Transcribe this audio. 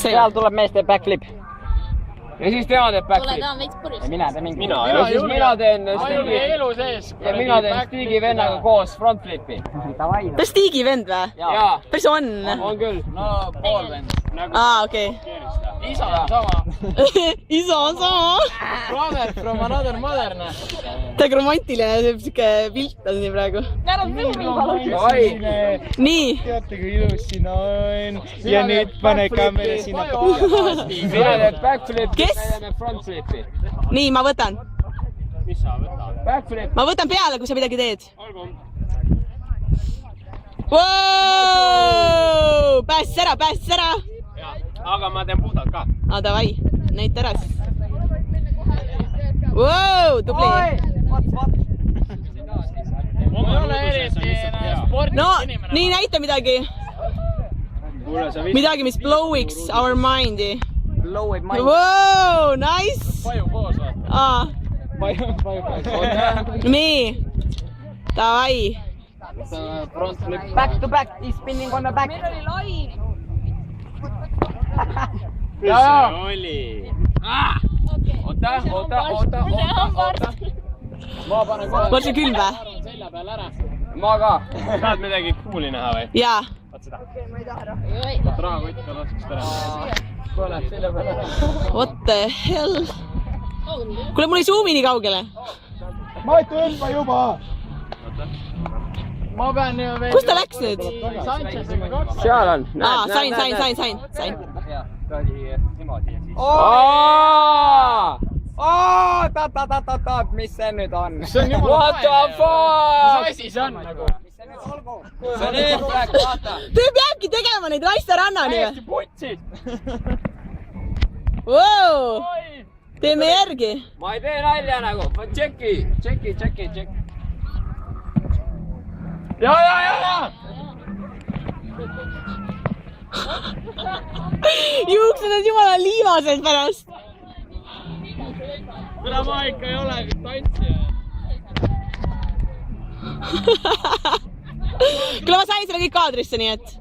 seal tuleb meeste backflip. Ja siis tema teeb backflip. Tule, ta on veits purjus. Mina teen mingi. Ja siis mina teen Stigi vennaga koos frontflipi. Ta Stigi vend või? Jaa. Päris on? On küll. No pool vend. Okei. Isa on sama. Isa on sama. Brother from another mother. Täiega romantiline siuke pilt on siin praegu. Ära tõubi palun. Nii. Teate kui ilus siin on. Ja nüüd pane kaamera sinna. Mina teeb backflipi. Kes? Me teeme frontflipi. Nii, ma võtan. Mis sa võtad? Backflip. Ma võtan peale, kui sa midagi teed. Olgu. Päästis ära. Aga ma teen puhtalt ka. Davai, näita ära siis. Tubli. Ma ei ole eriti spordi No, inimene. nii näita midagi. Midagi, mis blowiks our mindi. Blow it mind. Wow, nice. Paju koos vaata. Nii. Davai. Frontflip. Back to back, is spinning on the back. Meil oli live. Mis see oli? Oota. Ma panen kohe. Mul see külm või? Selja peal ära. Ma ka. Tahad midagi kuuli näha või? Jaa. Vaat seda. Vaat rahakott on otsust ära. Põled selja peal ära. What the hell? Kuule, mul ei zoom'i nii kaugele. Mait hõlma juba. Ma pean ju veel... Kus ta läks nüüd? Sanchezega kaks. Seal on. Sain. Ta oli niimoodi ja siis. Oot, mis see nüüd on? See on jumala What the fuck? Mis asi see on nagu? See on eestlääk, vaata. Tüüp jääbki tegema neid naiste rannani Täiesti või? putsid. Wow. Teeme järgi. Ma ei tee nalja nagu. Tšeki. Ja. Juuksed on jumala liivased pärast. Kuna ma ikka ei ole tantsija. Kuule, ma sain selle kõik kaadrisse, nii et